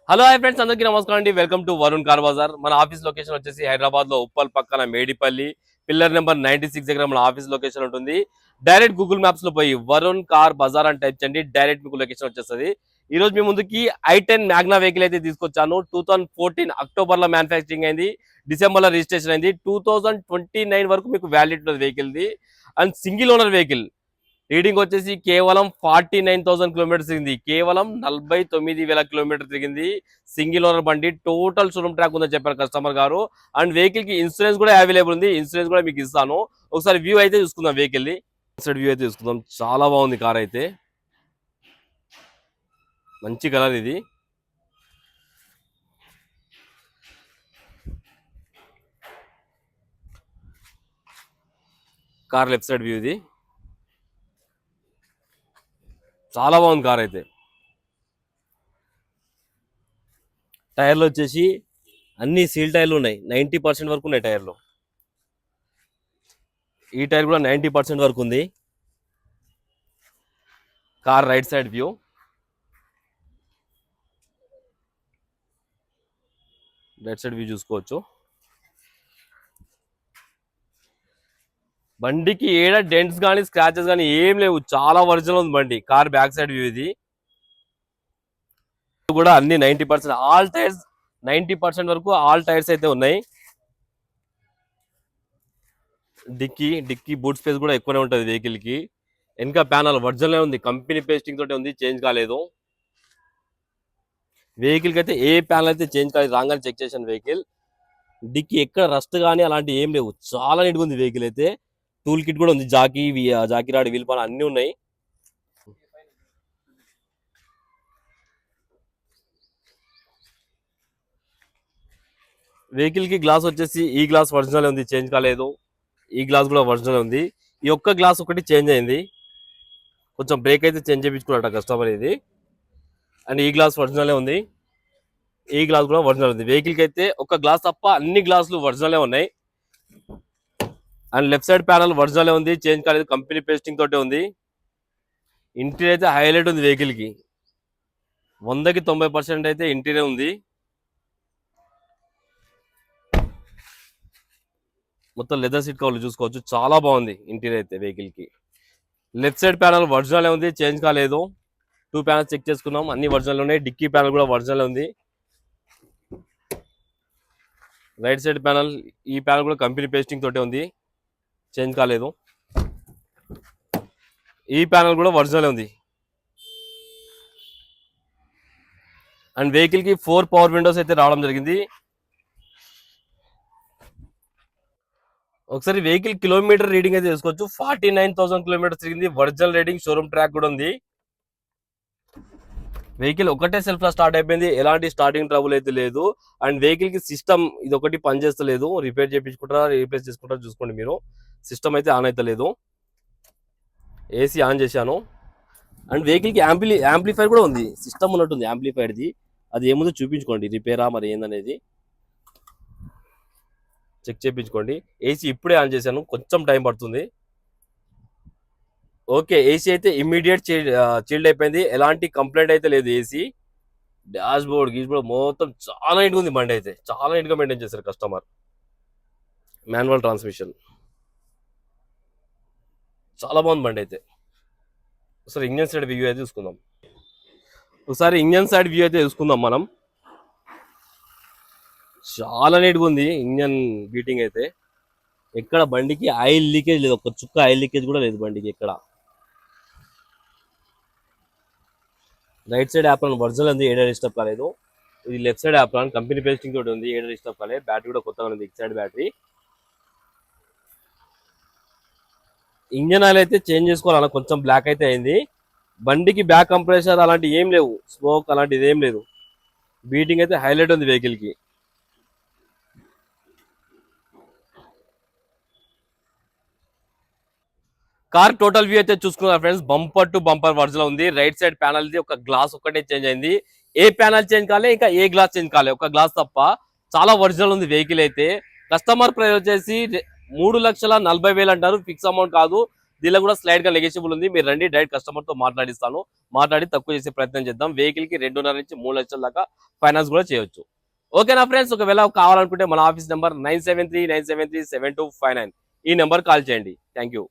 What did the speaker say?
Hello hi friends, అందరికీ నమస్కారం అండి. Welcome to Varun car bazaar. మన ఆఫీస్ లొకేషన్ వచ్చేసి హైదరాబాద్ లో ఉప్పల్ పక్కన మేడిపల్లి పిల్లర్ నెంబర్ 96 దగ్గర మన ఆఫీస్ లొకేషన్ ఉంటుంది. డైరెక్ట్ గూగుల్ మ్యాప్స్ లో పోయి వరుణ్ కార్ బజార్ అని టైప్ చేయండి, డైరెక్ట్ మీకు లొకేషన్ వచ్చేస్తుంది. ఈ రోజు మీ ముందుకి i10 మ్యాగ్నా వెహికల్ అయితే తీసుకొచ్చాను. 2014 అక్టోబర్ లో మ్యానుఫ్యాక్చరింగ్ అయింది, డిసెంబర్ లో రిజిస్ట్రేషన్ అయింది. 2029 వరకు మీకు వ్యాలిడిటీ ఉంటుంది vehicle the. And single owner vehicle. Reading వచ్చేసి కేవలం 49,000 కిలోమీటర్స్ తిరిగింది, కేవలం 49,000 కిలోమీటర్ తిరిగింది. సింగిల్ ఓనర్ బండి, టోటల్ షోరూమ్ ట్రాక్ ఉందని చెప్పారు కస్టమర్ గారు. అండ్ వెహికల్ కి ఇన్సూరెన్స్ కూడా అవైలబుల్ ఉంది, ఇన్సూరెన్స్ కూడా మీకు ఇస్తాను. ఒకసారి వ్యూ అయితే చూసుకుందాం, వెహికల్ ని సైడ్ వ్యూ అయితే చూసుకుందాం. చాలా బాగుంది కార్ అయితే, మంచి కలర్ ఇది. కార్ లెఫ్ట్ సైడ్ వ్యూ ఇది, చాలా బాగుంది కార్ అయితే. టైర్లు వచ్చేసి అన్ని సీల్ టైర్లు ఉన్నాయి, 90% వరకు ఉన్నాయి టైర్లు. ఈ టైర్ కూడా 90% వరకు ఉంది. Car right side view, right side view చూసుకోవచ్చు. బండికి ఏడ డెంట్స్ కానీ స్క్రాచెస్ కానీ ఏం లేవు, చాలా ఒరిజినల్ ఉంది బండి. కార్ బ్యాక్ సైడ్ వ్యూ ఇది కూడా అన్ని 90%, ఆల్ టైర్స్ 90% వరకు ఆల్ టైర్స్ అయితే ఉన్నాయి. డిక్కీ బూట్ స్పేస్ కూడా ఎక్కువనే ఉంటుంది వెహికల్ కి. వెనక ప్యానల్ ఒరిజినల్ ఉంది, కంపెనీ పేస్టింగ్ తోటి ఉంది, చేంజ్ కాలేదు. వెహికల్ కి అయితే ఏ ప్యానల్ అయితే చేంజ్ కాలేదు, రాగానే చెక్ చేశాను వెహికల్. డిక్కీ ఎక్కడ రస్ట్ కానీ అలాంటి ఏం లేవు, చాలా నీట్గా ఉంది వెహికల్ అయితే. టూల్ కిట్ కూడా ఉంది, జాకీ రాడ్, వీల్ పాన్ అన్ని ఉన్నాయి. వెహికల్ కి గ్లాస్ వచ్చేసి ఈ గ్లాస్ ఒరిజినల్ ఉంది, చేంజ్ కాలేదు. ఈ గ్లాస్ కూడా ఒరిజినల్ ఉంది. ఈ ఒక్క గ్లాస్ ఒకటి చేంజ్ అయింది, కొంచెం బ్రేక్ అయితే చేంజ్ చేయించుకున్నట్ట కస్టమర్ ఇది. అండ్ ఈ గ్లాస్ ఒరిజినలే ఉంది, ఈ గ్లాస్ కూడా ఒరిజినల్ ఉంది. వెహికల్ కి అయితే ఒక గ్లాస్ తప్ప అన్ని గ్లాసులు ఒరిజినలే ఉన్నాయి. అండ్ లెఫ్ట్ సైడ్ ప్యానల్ ఒరిజినలే ఉంది, చేంజ్ కాలేదు, కంపెనీ పేస్టింగ్ తోటే ఉంది. ఇంటీరియర్ అయితే హైలైట్ ఉంది వెహికల్ కి, 100కి 90% అయితే ఇంటీరియర్ ఉంది. మొత్తం లెదర్ సీట్ కవర్లు చూసుకోవచ్చు, చాలా బాగుంది ఇంటీరియర్ అయితే వెహికల్ కి. లెఫ్ట్ సైడ్ ప్యానల్ ఒరిజినల్ ఉంది, చేంజ్ కాలేదు. 2 ప్యానల్ చెక్ చేసుకున్నాం, అన్ని ఒరిజినల్ ఉన్నాయి. డిక్కీ ప్యానల్ కూడా ఒరిజినల్ ఉంది. రైట్ సైడ్ ప్యానల్, ఈ ప్యానల్ కూడా కంపెనీ పేస్టింగ్ తోటే ఉంది, చేంజ్ కాలేదు. ఈ ప్యానల్ కూడా ఒరిజినల్ ఉంది. అండ్ వెహికల్ కి 4 పవర్ విండోస్ అయితే రావడం జరిగింది. ఒకసారి వెహికల్ కిలోమీటర్ రీడింగ్ అయితే తీసుకోవచ్చు, 49,000 కిలోమీటర్స్ తిరిగింది. ఒరిజినల్ రీడింగ్, షోరూమ్ ట్రాక్ కూడా ఉంది. వెహికల్ ఒకటే సెల్ఫ్ లో స్టార్ట్ అయిపోయింది, ఎలాంటి స్టార్టింగ్ ట్రబుల్ అయితే లేదు. అండ్ వెహికల్ కి సిస్టమ్ ఇది ఒకటి పనిచేస్తలేదు, రిపేర్ చేయించుకుంటారా రీప్లేస్ చేసుకుంటారా చూసుకోండి మీరు. సిస్టమ్ అయితే ఆన్ అయితే లేదు. ఏసీ ఆన్ చేశాను. అండ్ వెహికల్ కి యాంప్లిఫైర్ కూడా ఉంది, సిస్టమ్ ఉన్నట్టుంది యాంప్లిఫైర్ది. అది ఏముందో చూపించుకోండి, రిపేరా మరి ఏందనేది చెక్ చేయించుకోండి. ఏసీ ఇప్పుడే ఆన్ చేశాను, కొంచెం టైం పడుతుంది. ఓకే, ఏసీ అయితే ఇమ్మీడియట్ చిల్డ్ అయిపోయింది, ఎలాంటి కంప్లైంట్ అయితే లేదు. ఏసీ డాష్ బోర్డ్ మొత్తం చాలా నీట్గా ఉంది బండి అయితే, చాలా నీట్గా మెయింటైన్ చేశారు కస్టమర్. మాన్యువల్ ట్రాన్స్మిషన్, చాలా బాగుంది బండి అయితే. ఒకసారి ఇంజన్ సైడ్ వ్యూ అయితే చూసుకుందాం మనం. చాలా నీట్గా ఉంది ఇంజన్ బీటింగ్ అయితే. ఎక్కడ బండికి ఆయిల్ లీకేజ్ లేదు, ఒక చుక్క ఆయిల్ లీకేజ్ కూడా లేదు బండికి ఎక్కడ. రైట్ సైడ్ యాప్రాన్ ఒరిజినల్ ఉంది, ఏడా డిస్టర్బ్ కాలేదు. ఇది left side apron company pasting తోటి ఉంది, ఏడా డిస్టర్బ్ కాలేదు. బ్యాటరీ కూడా కొత్తగా ఉంది, ఇక్ సైడ్ బ్యాటరీ. ఇంజన్ ఆయిల్ అయితే చేంజ్ చేసుకోవాలన్న, కొంచెం బ్లాక్ అయితే అయింది. బండికి బ్యాక్ కంప్రెషర్ అలాంటి ఏం లేవు, స్మోక్ అలాంటిది ఏం లేదు. బీటింగ్ అయితే హైలైట్ ఉంది వెహికల్ కి. కార్ టోటల్ వ్యూ అయితే చూసుకున్నారు friends, bumper to bumper original ఉంది. రైట్ సైడ్ ప్యానల్ ది ఒక గ్లాస్ ఒక్కటే చేంజ్ అయింది, ఏ ప్యానల్ చేంజ్ కాలే, ఇంకా ఏ గ్లాస్ చేంజ్ కాలే, ఒక గ్లాస్ తప్ప. చాలా ఒరిజినల్ ఉంది వెహికల్ అయితే. కస్టమర్ ప్రైస్ వచ్చేసి 3,40,000 అంటారు, ఫిక్స్ అమౌంట్ కాదు. దీనిలో కూడా స్లైడ్ గా నెగోషియబుల్ ఉంది. మీరు రండి, డైరెక్ట్ కస్టమర్ తో మాట్లాడి తక్కువ చేసే ప్రయత్నం చేద్దాం. వెహికల్ కి 2.5 నుంచి 3 లక్షల దాకా ఫైనాన్స్ కూడా చేయొచ్చు. ఓకేనా ఫ్రెండ్స్, ఒకవేళ కావాలనుకుంటే మన ఆఫీస్ నెంబర్ 9739737259 ఈ నెంబర్ కాల్ చేయండి. Thank you.